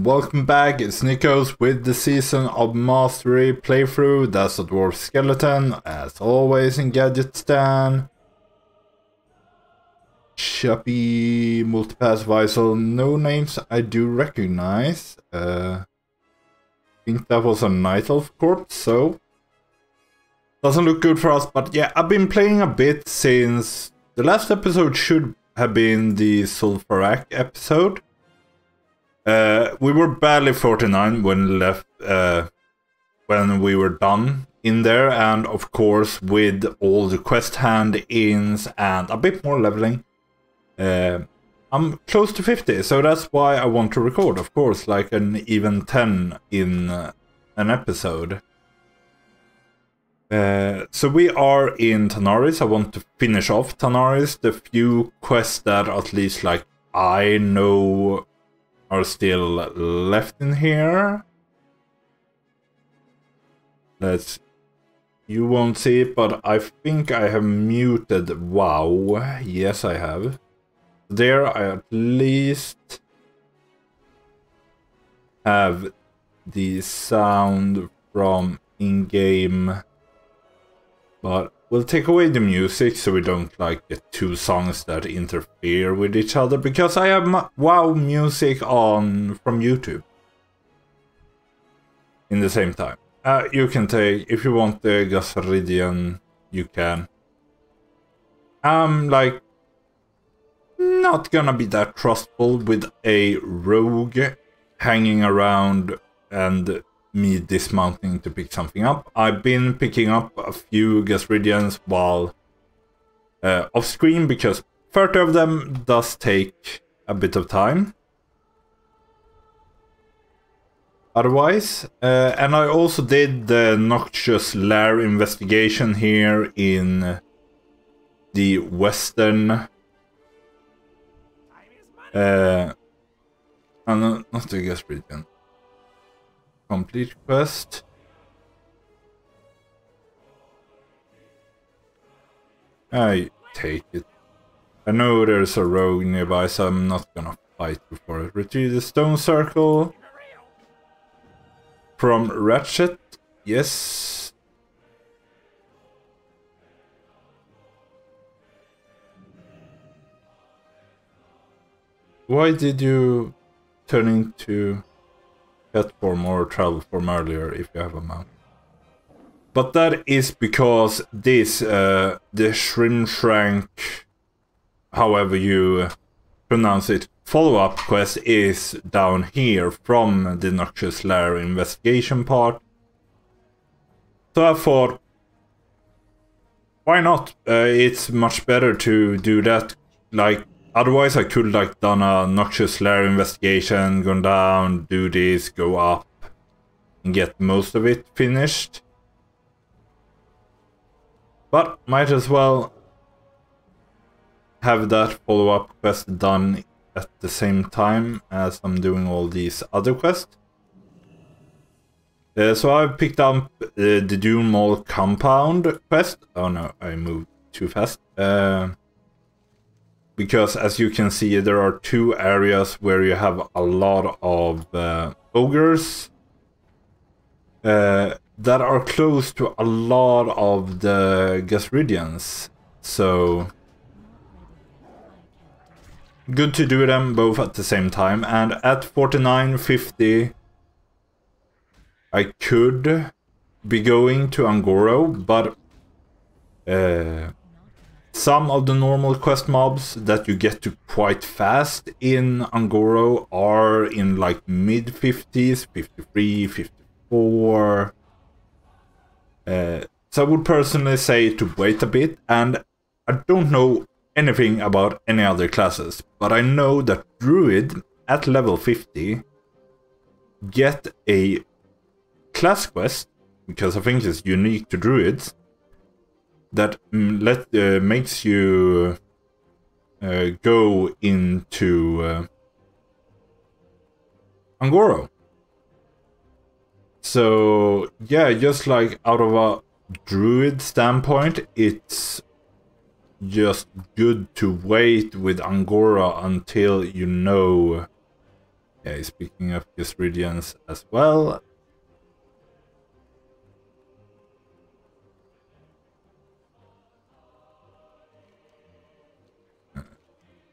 welcome back. It's Nikos with the Season of Mastery playthrough. That's a Dwarf Skeleton, as always in Gadgetstan. Choppy, Multipass Visor, no names I do recognize. I think that was a Night Elf corpse, so doesn't look good for us. But yeah, I've been playing a bit since the last episode should have been the Sulfurak episode. We were barely 49 when we were done in there, and of course with all the quest hand-ins and a bit more leveling, I'm close to 50, so that's why I want to record, of course, like an even 10 in an episode. So we are in Tanaris. I want to finish off Tanaris, the few quests that at least like I know are still left in here. You won't see it, but I think I have muted WoW. Yes, I have. There I at least have the sound from in-game, but we'll take away the music so we don't like get two songs that interfere with each other, because I have WoW music on from YouTube in the same time. You can take, if you want the Gasridian, you can. I'm like not gonna be that trustful with a rogue hanging around and me dismounting to pick something up. I've been picking up a few Gasridians while off screen, because 30 of them does take a bit of time otherwise. And I also did the Noxious Lair investigation here in the western not the Gasridian complete quest. I take it. I know there's a rogue nearby, so I'm not gonna fight before it. Retrieve the stone circle from Ratchet. Yes. Why did you turn into pet form or travel form earlier if you have a mount? But that is because this, the Shrimshrank, however you pronounce it, follow-up quest is down here from the Noxious Lair investigation part. So I thought, why not? It's much better to do that. Like, otherwise I could like done a Noxious Lair investigation, gone down, do this, go up, and get most of it finished. But might as well have that follow-up quest done at the same time as I'm doing all these other quests. So I've picked up the Dune Mall compound quest. Oh no, I moved too fast. Because as you can see, there are two areas where you have a lot of ogres that are close to a lot of the Gasridians. So good to do them both at the same time. And at 49.50 I could be going to Angoro, but some of the normal quest mobs that you get to quite fast in Angoro are in like mid-50s, 53, 54. So I would personally say to wait a bit, and I don't know anything about any other classes, but I know that druid at level 50 get a class quest, because I think it's unique to druids, that makes you go into Angoro. So yeah, just like out of a druid standpoint, it's just good to wait with Angora until you know Yeah, he's picking up his regions as well.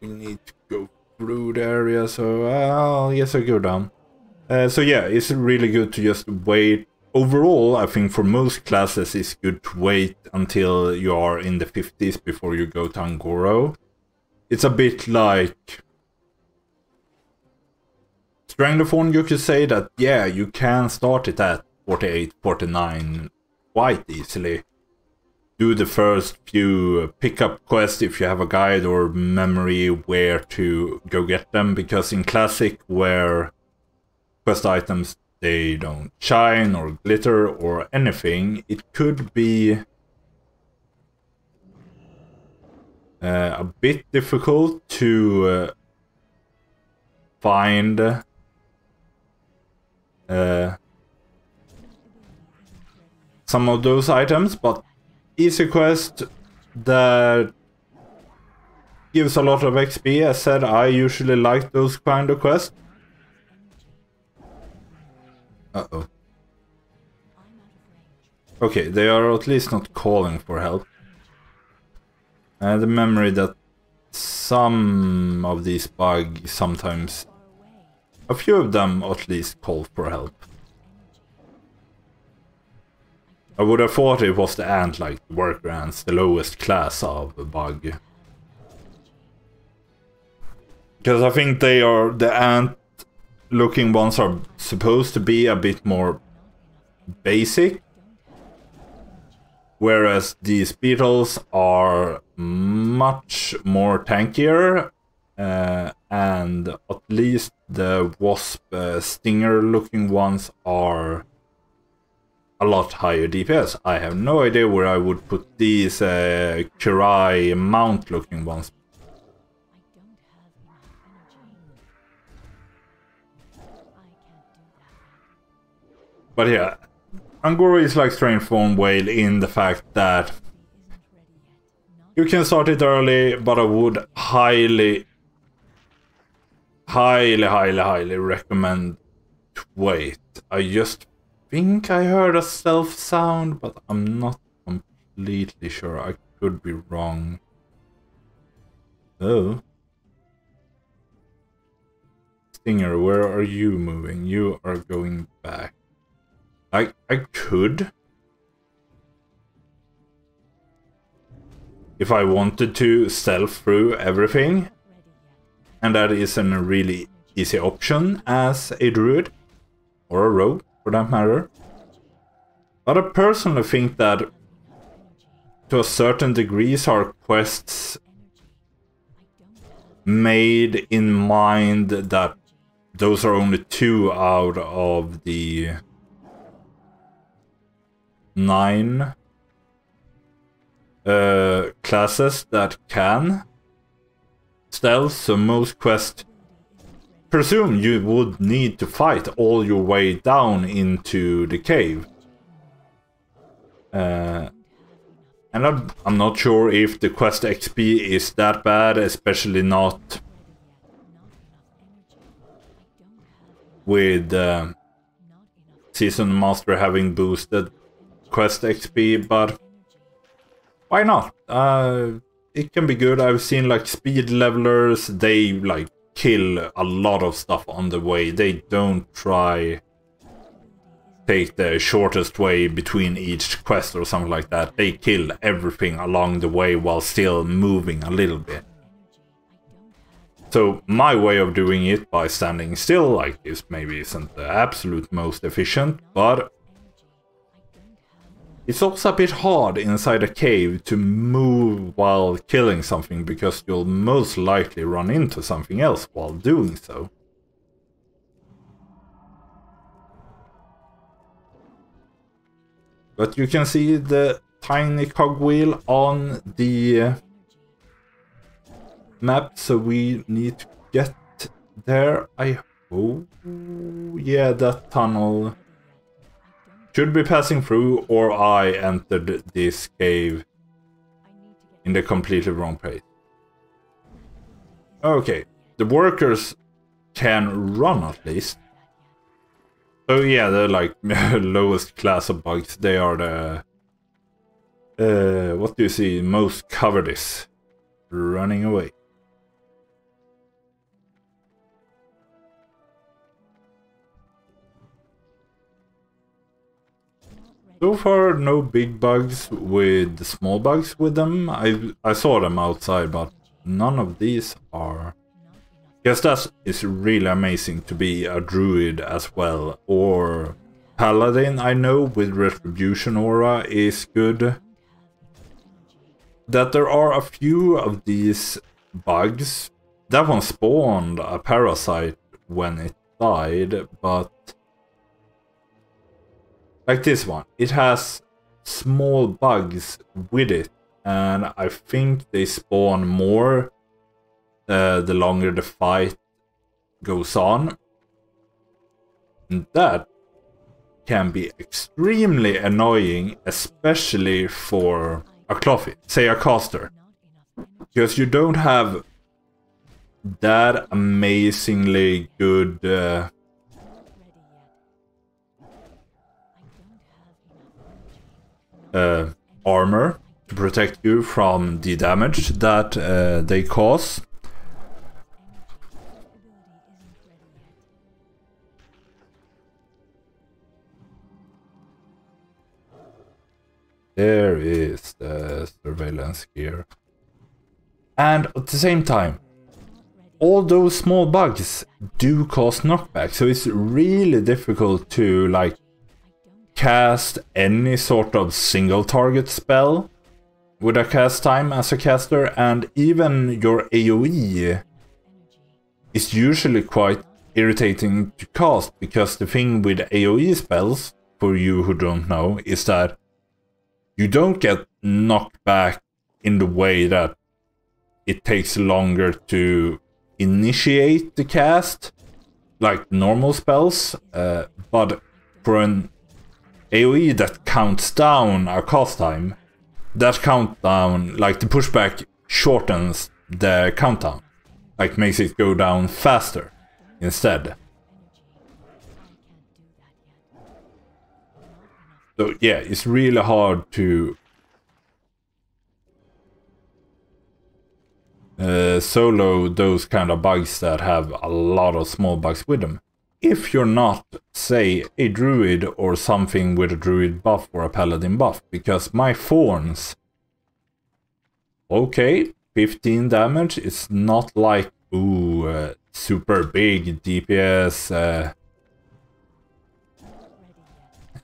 We need to go through the area, so yes, I go down. So yeah, it's really good to just wait. Overall, I think for most classes it's good to wait until you are in the 50s before you go to Angoro. It's a bit like Stranglephorn, you could say that, yeah, you can start it at 48, 49 quite easily. Do the first few pickup quests if you have a guide or memory where to go get them, because in Classic, where quest items, they don't shine or glitter or anything, it could be a bit difficult to find some of those items, but easy quest that gives a lot of XP. As said, I usually like those kind of quests. Uh-oh. Okay, they are at least not calling for help. I had the memory that some of these bugs sometimes, a few of them at least, call for help. I would have thought it was the ant, like the worker ants, the lowest class of a bug. Because I think they are, the ant looking ones are supposed to be a bit more basic. Whereas these beetles are much more tankier. And at least the wasp stinger looking ones are a lot higher DPS. I have no idea where I would put these Kirai mount looking ones. But yeah, Angora is like Stranglephorn Whale in the fact that you can start it early, but I would highly recommend to wait. I just think I heard a stealth sound, but I'm not completely sure. I could be wrong. Oh. Stinger, where are you moving? You are going back. I could, if I wanted to, stealth through everything, and that isn't a really easy option as a druid, or a rogue for that matter. But I personally think that to a certain degree are quests made in mind that those are only 2 out of the 9 classes that can stealth, so most quests presume you would need to fight all your way down into the cave. And I'm not sure if the quest XP is that bad, especially not with Season Master having boosted quest XP, but why not? It can be good. I've seen like speed levelers, they like kill a lot of stuff on the way. They don't try take the shortest way between each quest or something like that. They kill everything along the way while still moving a little bit. So my way of doing it by standing still like this maybe isn't the absolute most efficient, but it's also a bit hard inside a cave to move while killing something, because you'll most likely run into something else while doing so. But you can see the tiny cogwheel on the map, so we need to get there. I hope. Yeah, that tunnel should be passing through, or I entered this cave in the completely wrong place. Okay, the workers can run at least. So yeah, they're like lowest class of bugs. They are the what do you see? Most cowardice, running away. So far, no big bugs with small bugs with them. I saw them outside, but none of these are. Guess that is really amazing to be a druid as well, or paladin. I know with retribution aura is good. That there are a few of these bugs. That one spawned a parasite when it died, but like this one, it has small bugs with it, and I think they spawn more the longer the fight goes on. And that can be extremely annoying, especially for a clothy, say a caster, because you don't have that amazingly good armor to protect you from the damage that they cause. There is the surveillance gear. And at the same time, all those small bugs do cause knockback, so it's really difficult to like cast any sort of single target spell with a cast time as a caster, and even your AoE is usually quite irritating to cast, because the thing with AoE spells, for you who don't know, is that you don't get knocked back in the way that it takes longer to initiate the cast, like normal spells, but for an AoE that counts down a cast time, that countdown, like the pushback shortens the countdown, like makes it go down faster instead. So yeah, it's really hard to solo those kind of bugs that have a lot of small bugs with them. If you're not, say, a druid or something with a druid buff or a paladin buff, because my thorns, okay, 15 damage, it's not like, ooh, super big DPS,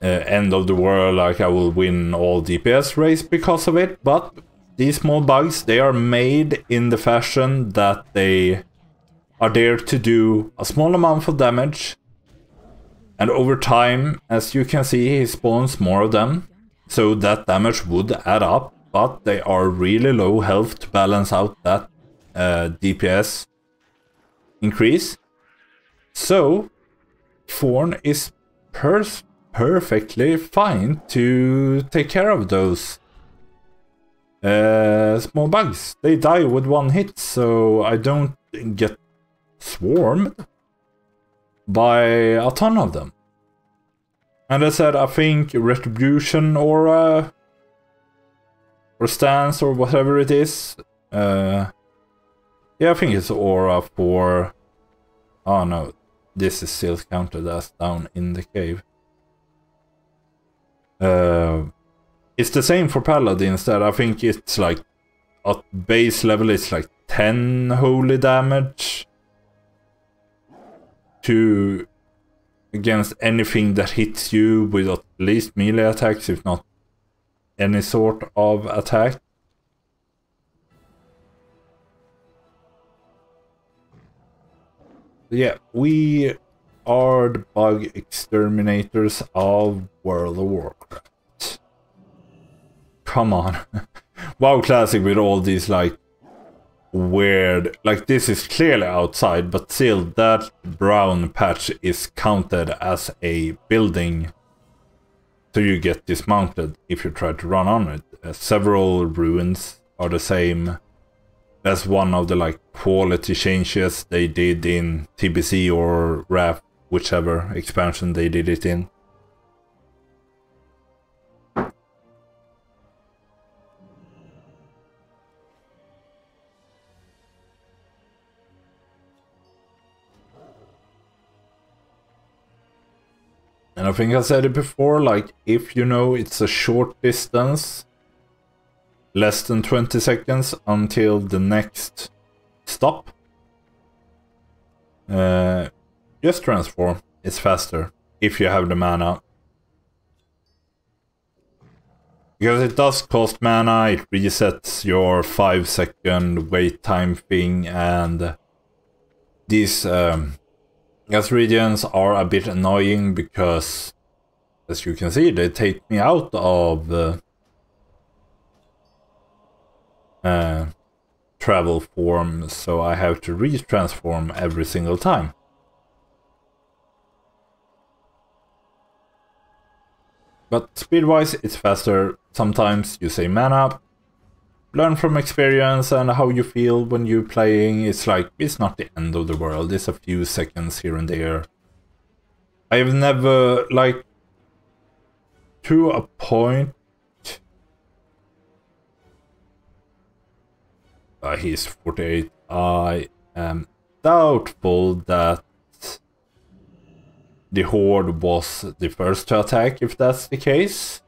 end of the world, like I will win all DPS race because of it, but these small bugs, they are made in the fashion that they are there to do a small amount of damage, and over time, as you can see, he spawns more of them, so that damage would add up, but they are really low health to balance out that DPS increase. So Thorn is perfectly fine to take care of those small bugs. They die with one hit, so I don't get swarmed by a ton of them. And as I said, I think retribution aura or stance or whatever it is, yeah, I think it's aura for, oh no, this is still counted as down in the cave. It's the same for paladins, that I think it's like at base level it's like 10 holy damage to against anything that hits you with at least melee attacks, if not any sort of attack. Yeah, we are the bug exterminators of World of Warcraft. Come on. WoW Classic with all these like weird, like this is clearly outside, but still that brown patch is counted as a building, so you get dismounted if you try to run on it. Several ruins are the same. That's one of the like quality changes they did in TBC or RAF, whichever expansion they did it in. And I think I said it before, like, if you know it's a short distance, less than 20 seconds until the next stop, just transform. It's faster if you have the mana. Because it does cost mana, it resets your 5-second wait time thing, and these gas regions are a bit annoying because, as you can see, they take me out of travel form, so I have to retransform every single time. But speed-wise, it's faster. Sometimes you say mana, learn from experience and how you feel when you're playing. It's like, it's not the end of the world. It's a few seconds here and there. I've never, like, to a point... he's 48. I am doubtful that the Horde was the first to attack, if that's the case.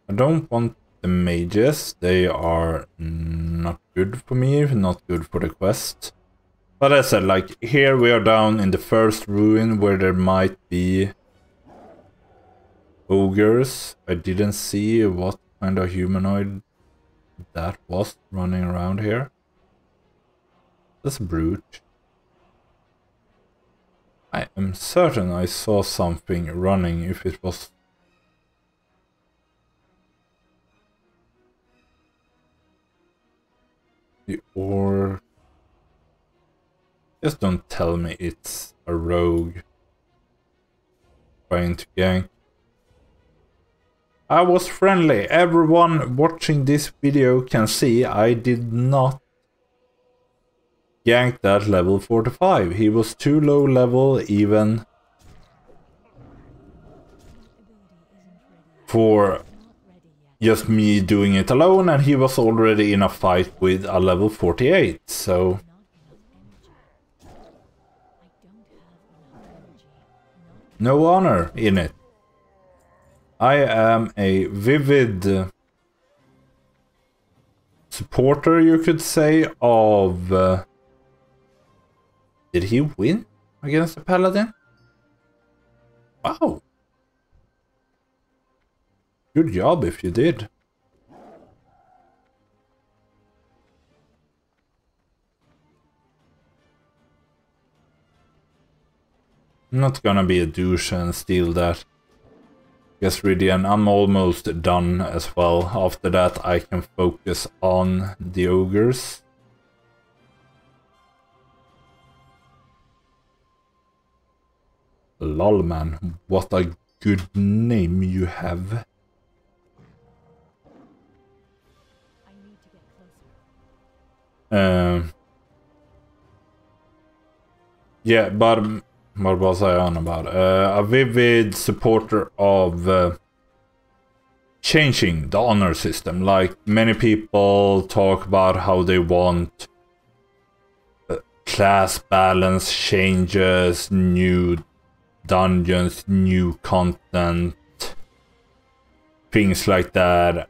I don't want the mages, they are not good for me, not good for the quest. But as I said, like, here we are down in the first ruin where there might be ogres. I didn't see what kind of humanoid that was running around here. That's a brute. I am certain I saw something running, if it was... Or... Just don't tell me it's a rogue trying to gank. I was friendly. Everyone watching this video can see I did not gank that level 45. He was too low level even for just me doing it alone, and he was already in a fight with a level 48, so... No honor in it. I am a vivid supporter, you could say, of... Did he win against the Paladin? Wow. Good job if you did. I'm not gonna be a douche and steal that. Yes, Ridian, I'm almost done as well. After that I can focus on the ogres. Lol, man, what a good name you have. Yeah, but what was I on about? A vivid supporter of changing the honor system. Like, many people talk about how they want class balance changes, new dungeons, new content, things like that.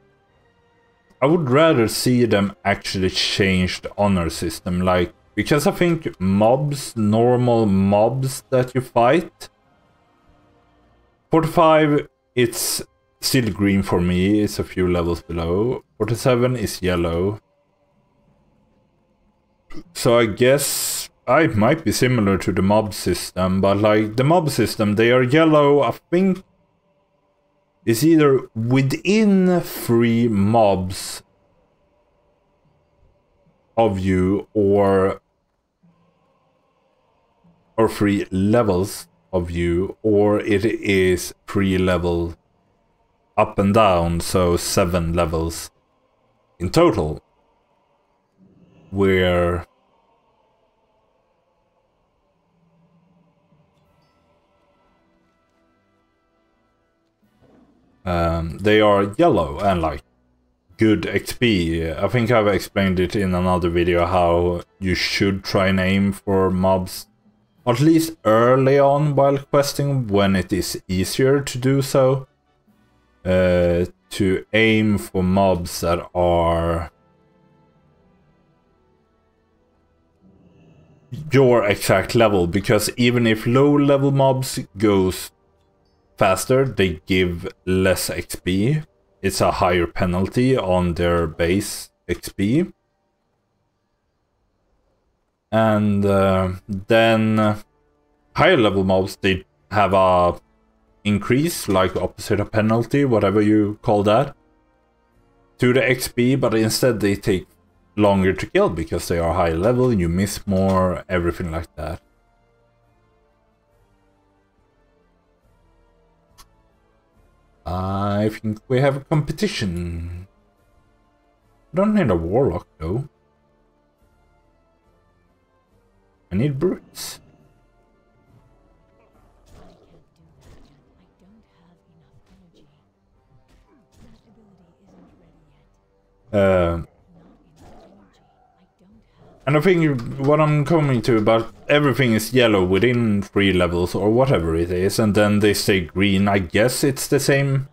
I would rather see them actually change the honor system, like, because I think mobs, normal mobs that you fight, 45, it's still green for me, it's a few levels below. 47 is yellow. So I guess I might be similar to the mob system, but like the mob system, they are yellow, I think it's either within 3 mobs of you or 3 levels of you, or it is 3 level up and down, so 7 levels in total. Where they are yellow and like good XP. I think I've explained it in another video how you should try and aim for mobs at least early on while questing when it is easier to do so. To aim for mobs that are your exact level, because even if low level mobs goes faster, they give less XP. It's a higher penalty on their base XP. And then higher level mobs, they have a increase, like opposite a penalty, whatever you call that, to the XP, but instead they take longer to kill because they are high level, you miss more, everything like that. I think we have a competition. I don't need a warlock though. I need brutes. And I think what I'm coming to about everything is yellow within 3 levels or whatever it is, and then they stay green. I guess it's the same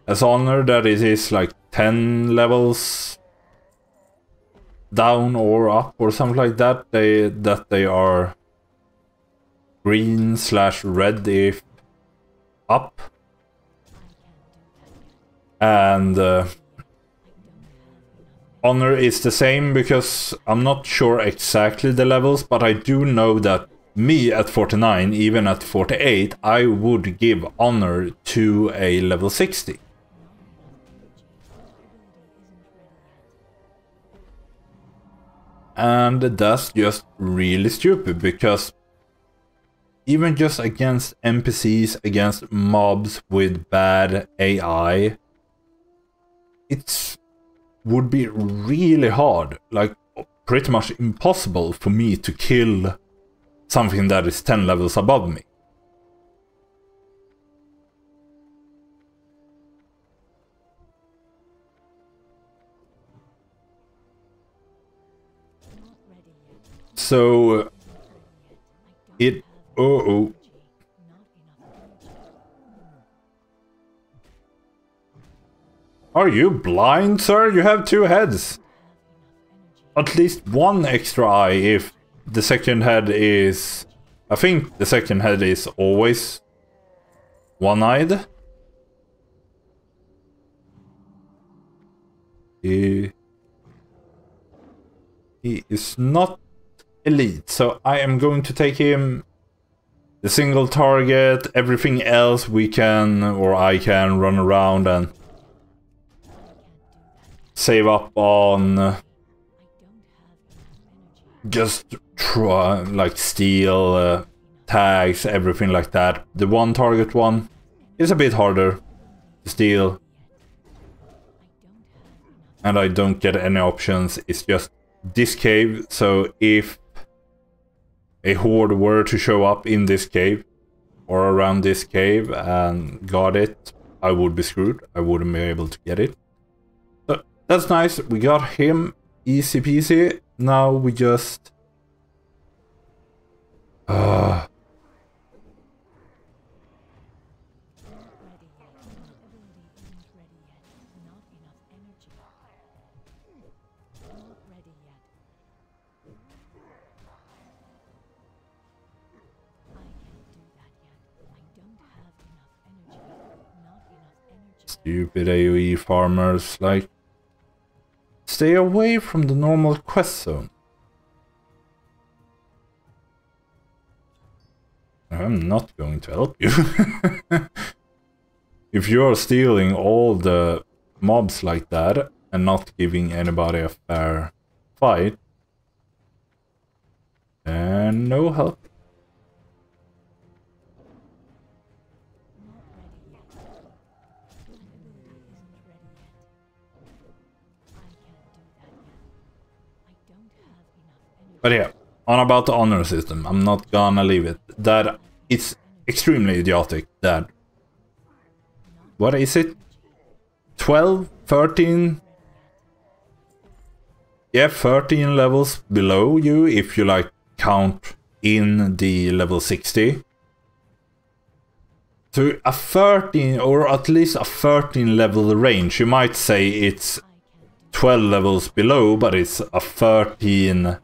as Honor, that it is like 10 levels down or up or something like that. They are green / red if up. And Honor is the same, because I'm not sure exactly the levels, but I do know that me at 49, even at 48, I would give Honor to a level 60. And that's just really stupid, because even just against NPCs, against mobs with bad AI, it would be really hard, like pretty much impossible for me to kill something that is 10 levels above me. So it Are you blind, sir? You have 2 heads. At least 1 extra eye if the second head is... I think the second head is always one-eyed. He is not elite, so I am going to take him. The single target, everything else we can, or I can, run around and save up on just try, like steal tags, everything like that. The one target one is a bit harder to steal, and I don't get any options. It's just this cave, so if a horde were to show up in this cave or around this cave and got it, I would be screwed. I wouldn't be able to get it. So that's nice. We got him. Easy peasy. Now we just... Stupid AoE farmers, like, stay away from the normal quest zone. I'm not going to help you. If you're stealing all the mobs like that and not giving anybody a fair fight, then no help. But yeah, on about the honor system, I'm not gonna leave it. That it's extremely idiotic that... What is it? 12? 13? Yeah, 13 levels below you if you like count in the level 60. So a 13 or at least a 13 level range, you might say it's 12 levels below, but it's a 13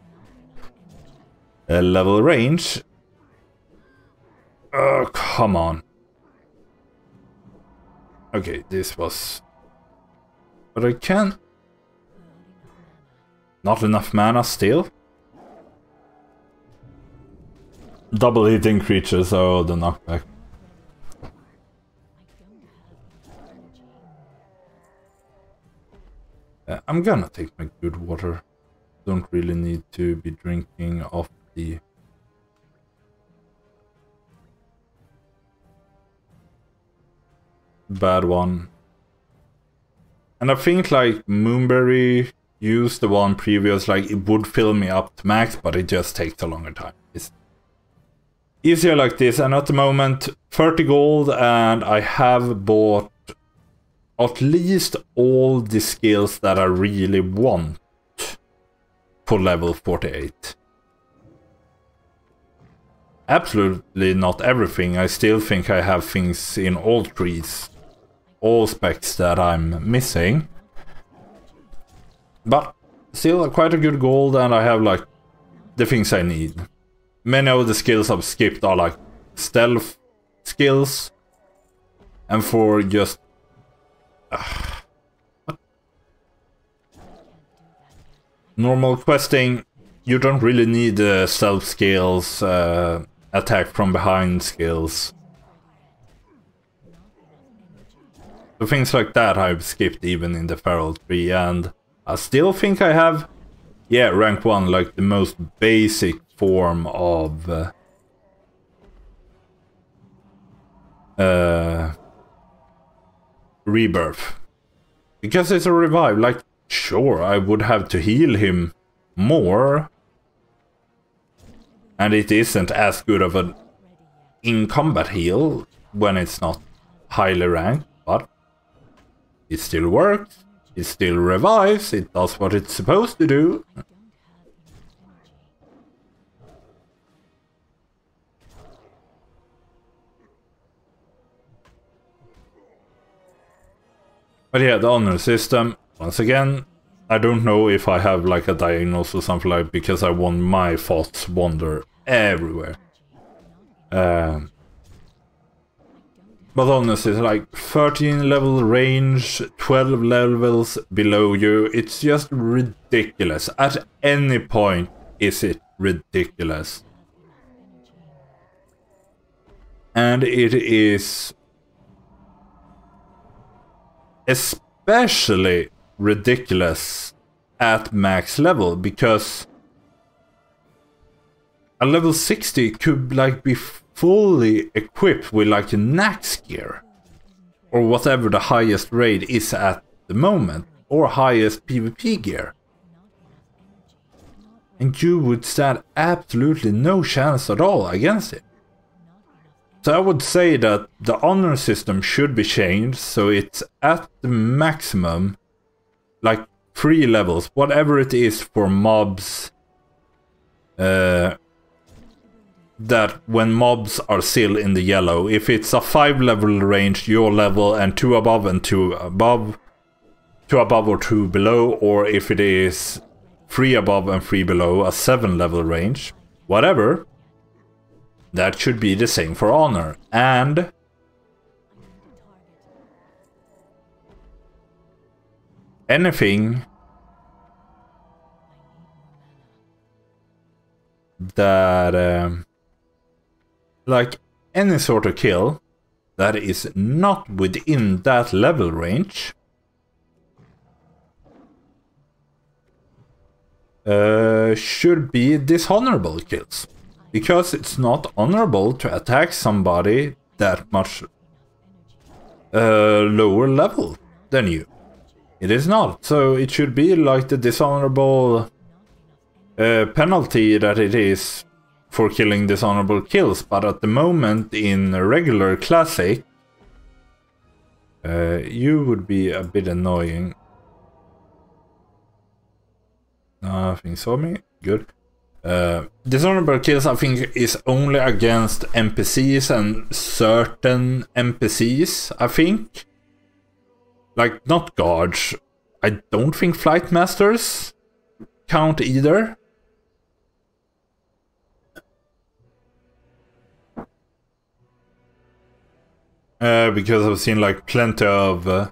level range. Oh, come on. Okay, this was... But I can't... Not enough mana still? Double hitting creatures, oh, the knockback. I'm gonna take my good water. Don't really need to be drinking off the... bad one. And I think like Moonberry used the one previous, like it would fill me up to max, but it just takes a longer time. It's easier like this, and at the moment 30 gold, and I have bought at least all the skills that I really want for level 48. Absolutely not everything. I still think I have things in all trees, all specs that I'm missing. But still quite a good gold, and I have like the things I need. Many of the skills I've skipped are like stealth skills, and for just normal questing, you don't really need stealth skills, attack from behind skills. So things like that I've skipped even in the feral tree, and I still think I have, yeah, rank 1, like the most basic form of rebirth. Because it's a revive, like, sure, I would have to heal him more, and it isn't as good of an in-combat heal when it's not highly ranked, but it still works, it still revives, it does what it's supposed to do. But yeah, the honor system, once again, I don't know if I have like a diagnosis or something like, because I want my thoughts wander everywhere. But honestly, like 13 level range, 12 levels below you, it's just ridiculous. At any point is it ridiculous. And it is especially ridiculous at max level, because a level 60 could like be fully equipped with like a Nax gear, or whatever the highest raid is at the moment, or highest PvP gear, and you would stand absolutely no chance at all against it. So I would say that the honor system should be changed so it's at the maximum, like 3 levels, whatever it is for mobs, that when mobs are still in the yellow, if it's a 5 level range, your level, and 2 above and 2 above, 2 above or 2 below, or if it is 3 above and 3 below, a 7 level range, whatever. That should be the same for honor. And anything that like any sort of kill that is not within that level range should be dishonorable kills. Because it's not honorable to attack somebody that much lower level than you. It is not. So it should be like the dishonorable penalty that it is for killing dishonorable kills, but at the moment in regular classic, you would be a bit annoying. Nothing saw me. Good. Dishonorable kills, I think, is only against NPCs and certain NPCs, I think. Like, not guards. I don't think flight masters count either. Because I've seen like plenty of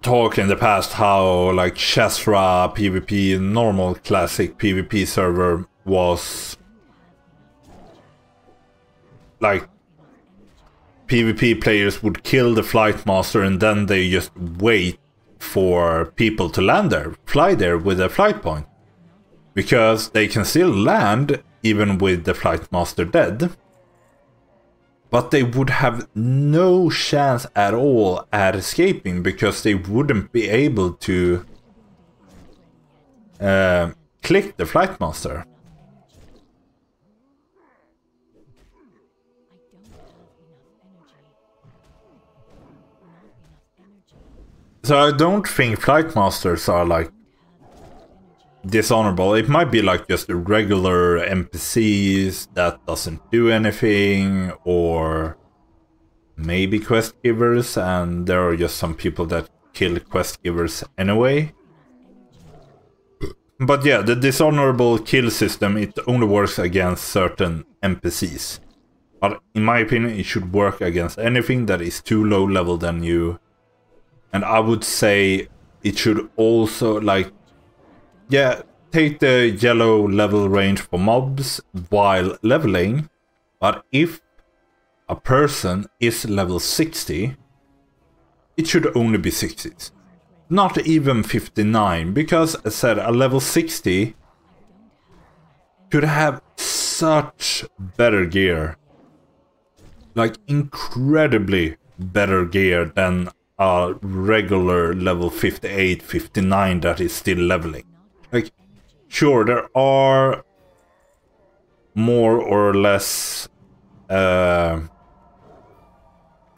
talk in the past how like Chesra PvP, normal classic PvP server was like PvP players would kill the flight master and then they just wait for people to land there, fly there with a flight point. Because they can still land even with the flight master dead. But they would have no chance at all at escaping because they wouldn't be able to click the flight master. So I don't think flight masters are like dishonorable. It might be like just regular NPCs that doesn't do anything, or maybe quest givers, and there are just some people that kill quest givers anyway. But yeah, the dishonorable kill system, it only works against certain NPCs. But in my opinion, it should work against anything that is too low level than you. And I would say it should also, like, yeah, take the yellow level range for mobs while leveling, but if a person is level 60, it should only be 60s. Not even 59, because as I said, a level 60 could have such better gear. Like, incredibly better gear than a regular level 58, 59 that is still leveling. Like, sure, there are more or less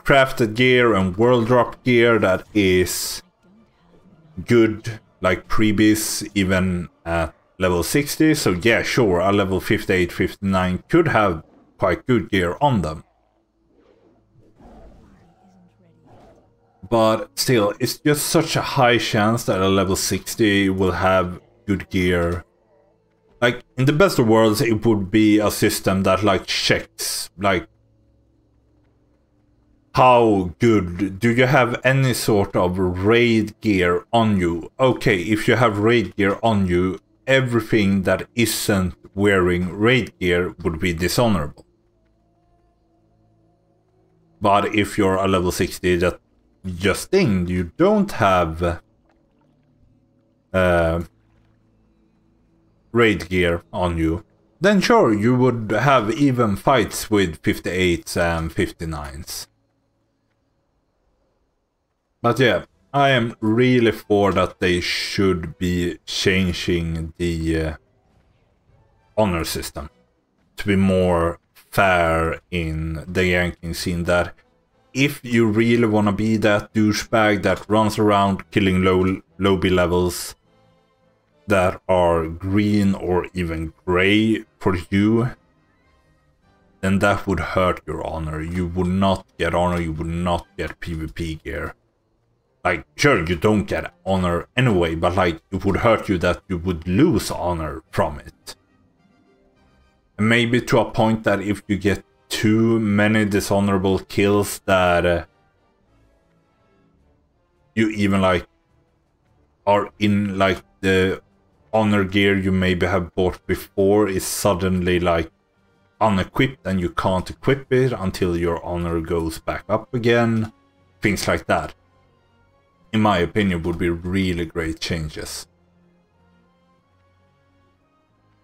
crafted gear and world drop gear that is good, like previous, even at level 60. So yeah, sure, a level 58, 59 could have quite good gear on them. But still, it's just such a high chance that a level 60 will have good gear. Like, in the best of worlds, it would be a system that, like, checks, like, how good, do you have any sort of raid gear on you? Okay, if you have raid gear on you, everything that isn't wearing raid gear would be dishonorable. But if you're a level 60 that just thing, you don't have raid gear on you, then sure, you would have even fights with 58s and 59s. But yeah, I am really for that they should be changing the honor system to be more fair in the ranking scene, that if you really want to be that douchebag that runs around killing low B levels that are green or even gray for you, then that would hurt your honor. You would not get honor, you would not get PvP gear. Like, sure, you don't get honor anyway, but like, it would hurt you that you would lose honor from it. And maybe to a point that if you get too many dishonorable kills that you even like are in like the honor gear you maybe have bought before is suddenly like unequipped and you can't equip it until your honor goes back up again. Things like that, in my opinion, would be really great changes.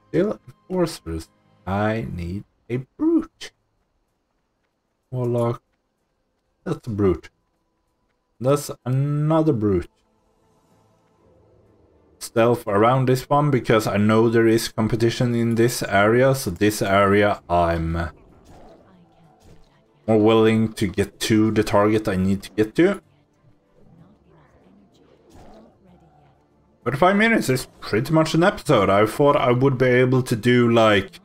Still, enforcers, I need a brute. Warlock. That's a brute. That's another brute. stealth around this one because I know there is competition in this area. So this area I'm more willing to get to the target I need to get to. 45 minutes is pretty much an episode. I thought I would be able to do like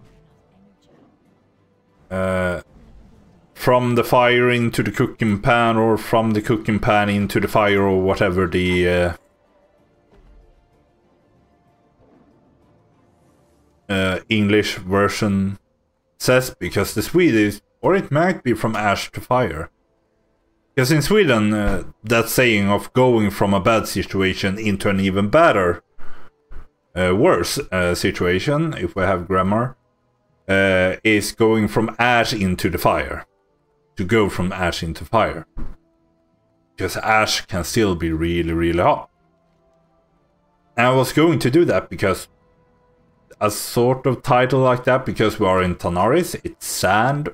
from the fire into the cooking pan, or from the cooking pan into the fire, or whatever the English version says, because the Swedish, or it might be from ash to fire. Because in Sweden, that saying of going from a bad situation into an even better, worse situation, if we have grammar, is going from ash into the fire. To go from ash into fire. Because ash can still be really, really hot. And I was going to do that because a sort of title like that, because we are in Tanaris, it's sand,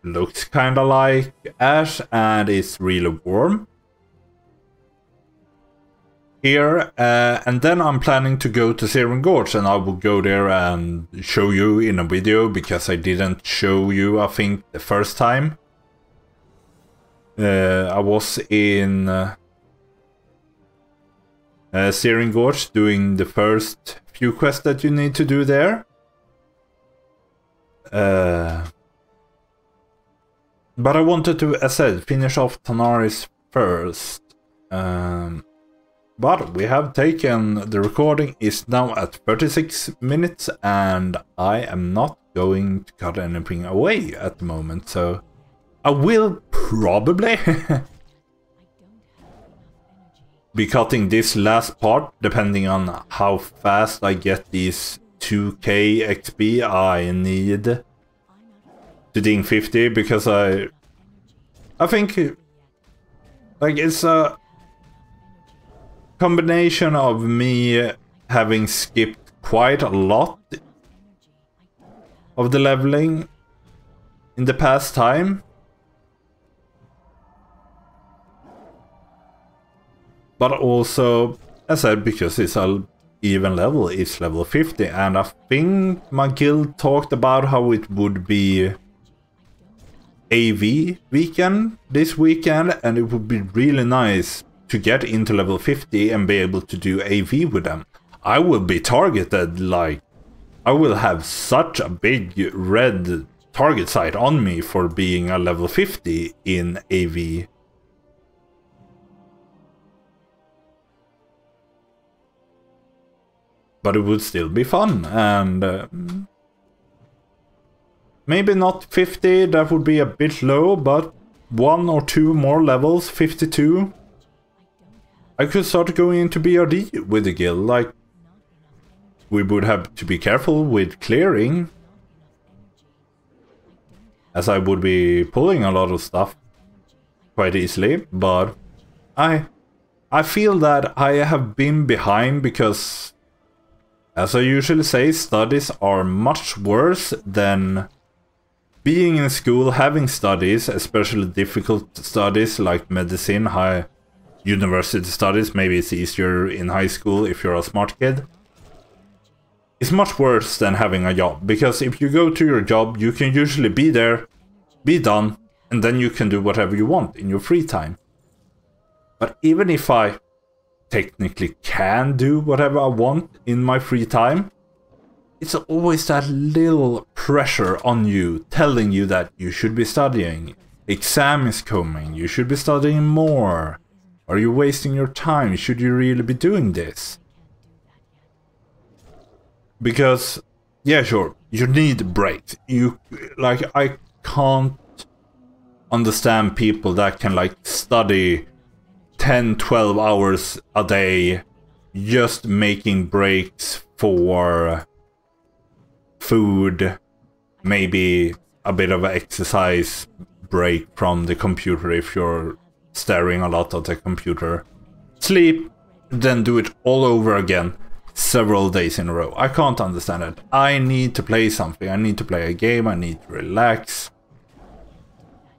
looks kind of like ash, and it's really warm here. And then I'm planning to go to Siren Gorge, and I will go there and show you in a video, because I didn't show you, I think, the first time. I was in Siren Gorge doing the first few quests that you need to do there. But I wanted to, as I said, finish off Tanaris first. But we have taken, the recording is now at 36 minutes, and I am not going to cut anything away at the moment, so I will probably be cutting this last part, depending on how fast I get these 2k XP I need to ding 50, because I think like it's a combination of me having skipped quite a lot of the leveling in the past time, but also, as I said, because it's a even level, it's level 50, and I think my guild talked about how it would be AV weekend this weekend, and it would be really nice to get into level 50 and be able to do AV with them. I will be targeted, like, I will have such a big red target sight on me for being a level 50 in AV. But it would still be fun, and maybe not 50, that would be a bit low, but 1 or 2 more levels, 52. I could start going into BRD with the guild. Like, we would have to be careful with clearing, as I would be pulling a lot of stuff quite easily, but I feel that I have been behind because, as I usually say, studies are much worse than being in school, having studies, especially difficult studies like medicine, high university studies. Maybe it's easier in high school if you're a smart kid. It's much worse than having a job, because if you go to your job, you can usually be there, be done, and then you can do whatever you want in your free time. But even if I technically can do whatever I want in my free time, it's always that little pressure on you, telling you that you should be studying, exam is coming, you should be studying more, are you wasting your time, should you really be doing this? Because, yeah, sure, you need breaks. I can't understand people that can, like, study 10-12 hours a day just making breaks for food, maybe a bit of an exercise break from the computer if you're staring a lot at the computer, sleep, then do it all over again several days in a row. I can't understand it. I need to play something. I need to play a game. I need to relax.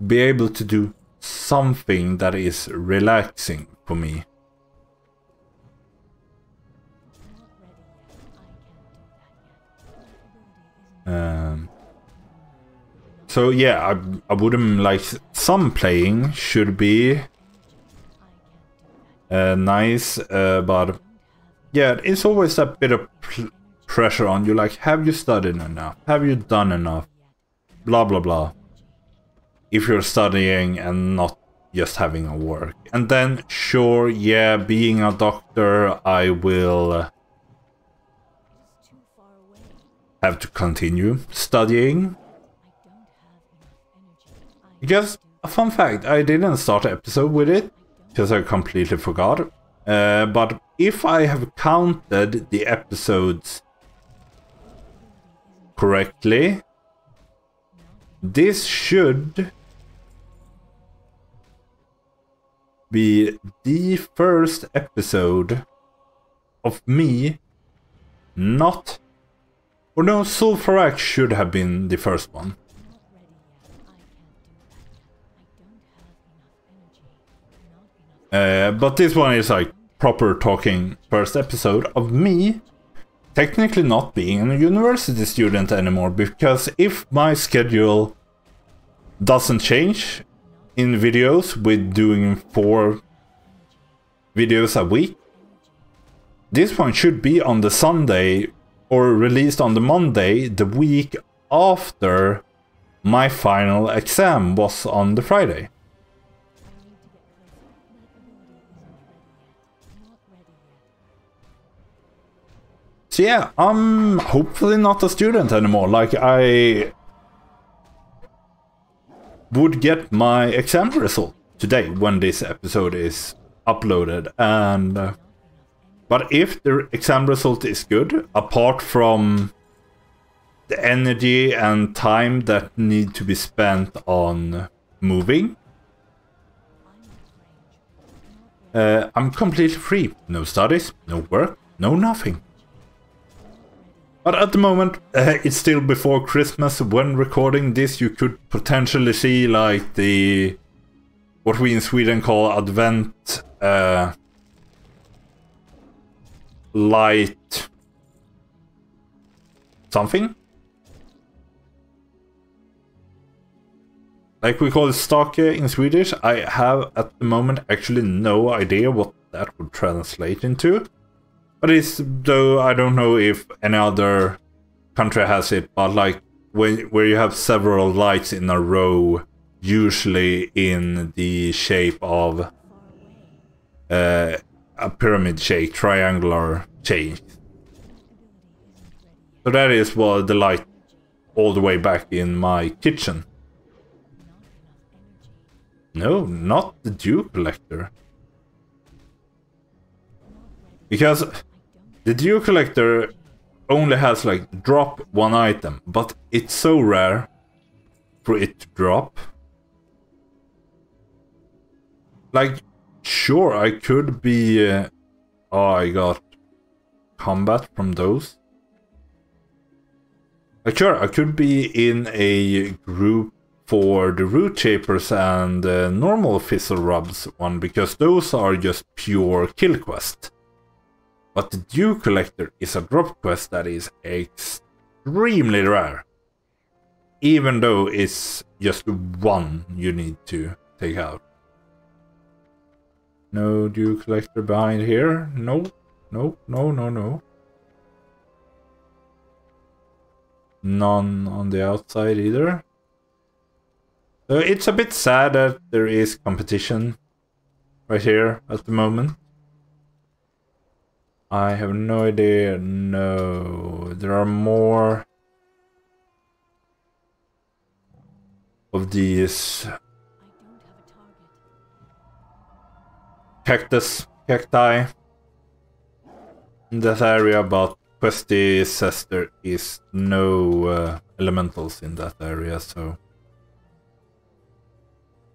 Be able to do something that is relaxing for me. So yeah, I wouldn't like some playing should be nice, but yeah, it's always a bit of pressure on you. Like, have you studied enough? Have you done enough? Blah blah blah. If you're studying and not just having a work, and then sure, yeah, being a doctor, I will have to continue studying. Because, a fun fact, I didn't start the episode with it, because I completely forgot. But if I have counted the episodes correctly, this should be the first episode of me not... Or no, Sulfurax should have been the first one. But this one is like proper talking first episode of me technically not being a university student anymore, because if my schedule doesn't change in videos with doing 4 videos a week, this one should be on the Sunday or released on the Monday the week after my final exam was on the Friday. So yeah, I'm hopefully not a student anymore. Like, I would get my exam result today when this episode is uploaded, and but if the exam result is good, apart from the energy and time that need to be spent on moving, I'm completely free. No studies, no work, no nothing. But at the moment, it's still before Christmas. When recording this, you could potentially see like the... what we in Sweden call Advent light... something? Like we call it stake in Swedish. I have at the moment actually no idea what that would translate into. But it's, though I don't know if any other country has it, but like where you have several lights in a row, usually in the shape of a pyramid shape, triangular shape. So that is what the light all the way back in my kitchen. No, not the Dew Collector. Because the Dew Collector only has like drop 1 item, but it's so rare for it to drop. Like, sure, I could be... oh, I got combat from those. Like, sure, I could be in a group for the Root Shapers and normal Fizzle Rubs one, because those are just pure kill quest. But the Dew Collector is a drop quest that is extremely rare. Even though it's just 1 you need to take out. No Dew Collector behind here. No. No, no, no, no. None on the outside either. So it's a bit sad that there is competition right here at the moment. I have no idea. No, there are more of these cacti in that area, but Questy says there is no elementals in that area, so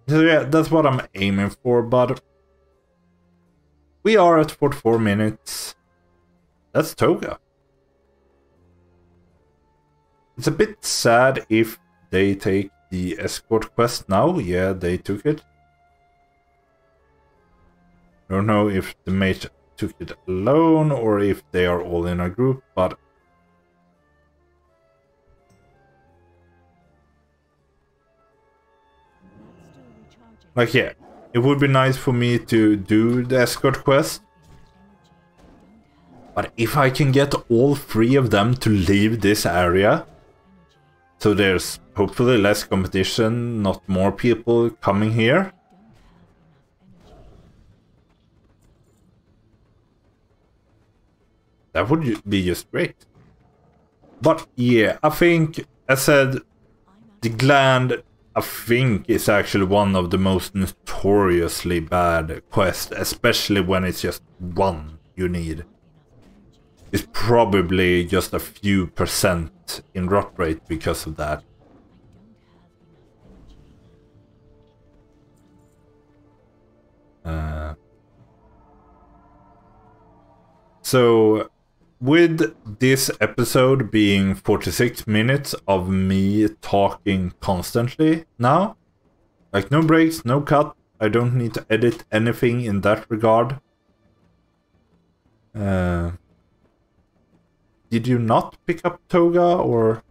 yeah, that's what I'm aiming for, but we are at 44 minutes. That's Toga. It's a bit sad if they take the escort quest now. Yeah, they took it. I don't know if the mage took it alone or if they are all in a group, but Like, yeah, it would be nice for me to do the escort quest. But if I can get all 3 of them to leave this area, so there's hopefully less competition, not more people coming here. That would be just great. But yeah, I think, as said, the Gland, I think, is actually one of the most notoriously bad quests, especially when it's just one you need. It's probably just a few % in drop rate because of that. So, with this episode being 46 minutes of me talking constantly now, like no breaks, no cut, I don't need to edit anything in that regard. Did you not pick up Toga, or?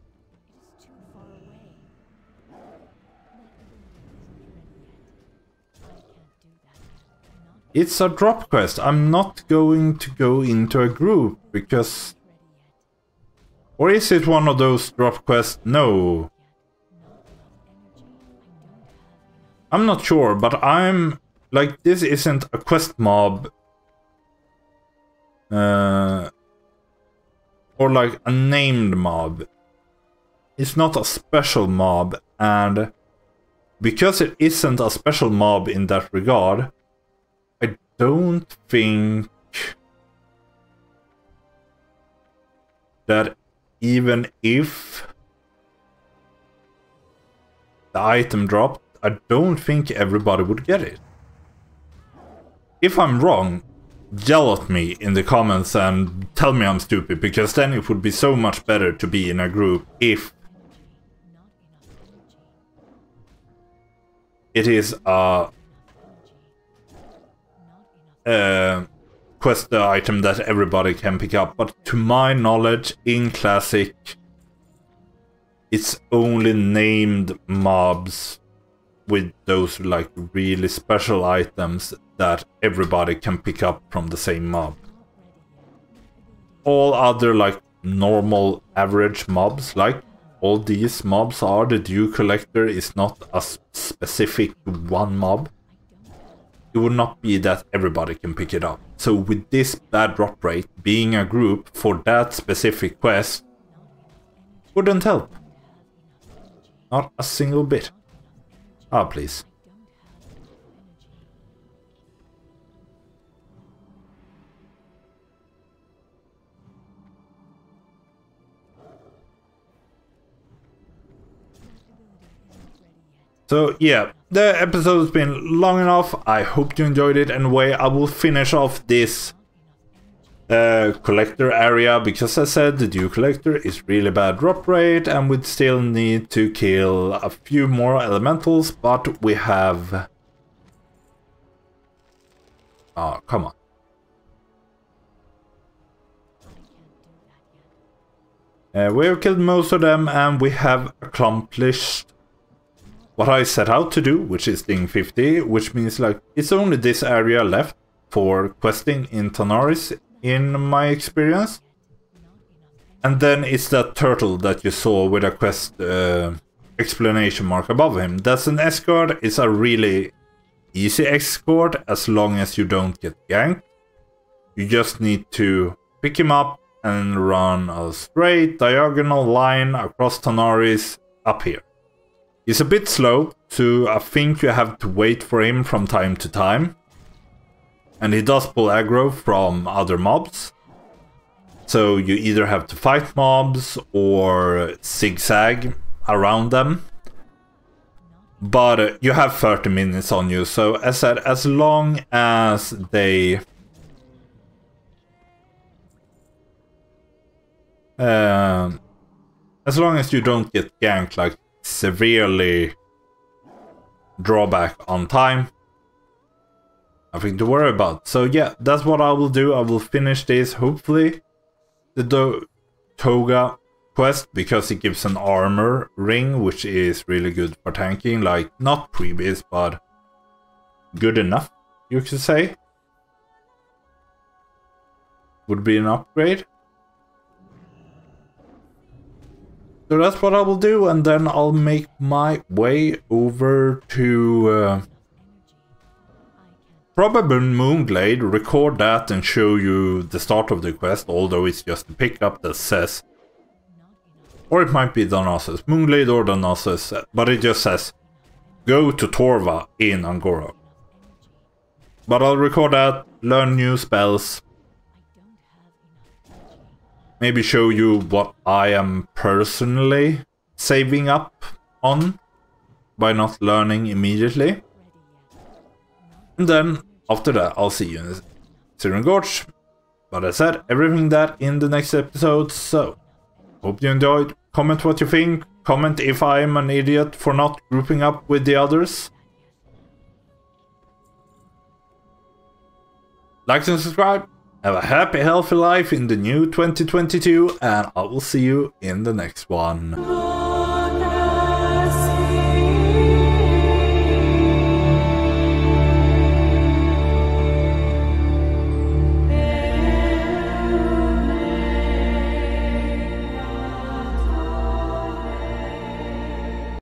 It's a drop quest. I'm not going to go into a group because... Or is it one of those drop quests? No. I'm not sure, but I'm... Like, this isn't a quest mob. Or like a named mob. It's not a special mob, and because it isn't a special mob in that regard, I don't think that even if the item dropped, I don't think everybody would get it. If I'm wrong, yell at me in the comments and tell me I'm stupid, because then it would be so much better to be in a group if it is a quest item that everybody can pick up. But to my knowledge, in Classic, it's only named mobs with those like really special items that everybody can pick up from the same mob. All other like normal average mobs, like all these mobs are, the Dew Collector is not a specific one mob. It would not be that everybody can pick it up. So with this bad drop rate, being a group for that specific quest wouldn't help. Not a single bit. Ah, please. So yeah, the episode has been long enough. I hope you enjoyed it. Anyway, I will finish off this collector area, because I said the Dew Collector is really bad drop rate and we'd still need to kill a few more elementals, but we have... Oh, come on. We have killed most of them and we have accomplished what I set out to do, which is Ding 50, which means like it's only this area left for questing in Tanaris, in my experience. And then it's that turtle that you saw with a quest explanation mark above him. That's an escort. It's a really easy escort as long as you don't get ganked. You just need to pick him up and run a straight diagonal line across Tanaris up here. He's a bit slow, so I think you have to wait for him from time to time. And he does pull aggro from other mobs. So you either have to fight mobs or zigzag around them. But you have 30 minutes on you, so as said, as long as they... as long as you don't get ganked like severely drawback on time, nothing to worry about. So yeah, that's what I will do. I will finish this, hopefully, the Toga quest, because it gives an armor ring, which is really good for tanking. Like, not previous, but good enough, you could say. Would be an upgrade. So that's what I will do, and then I'll make my way over to probably Moonglade, record that and show you the start of the quest, although it's just a pickup that says, or it might be Tanaris, Moonglade or Tanaris, but it just says, go to Torva in Angora. But I'll record that, learn new spells, maybe show you what I am personally saving up on by not learning immediately. And then after that, I'll see you in the Syrian Gorge. But as I said, everything that in the next episode. So, hope you enjoyed. Comment what you think. Comment if I'm an idiot for not grouping up with the others. Like and subscribe. Have a happy, healthy life in the new 2022, and I will see you in the next one.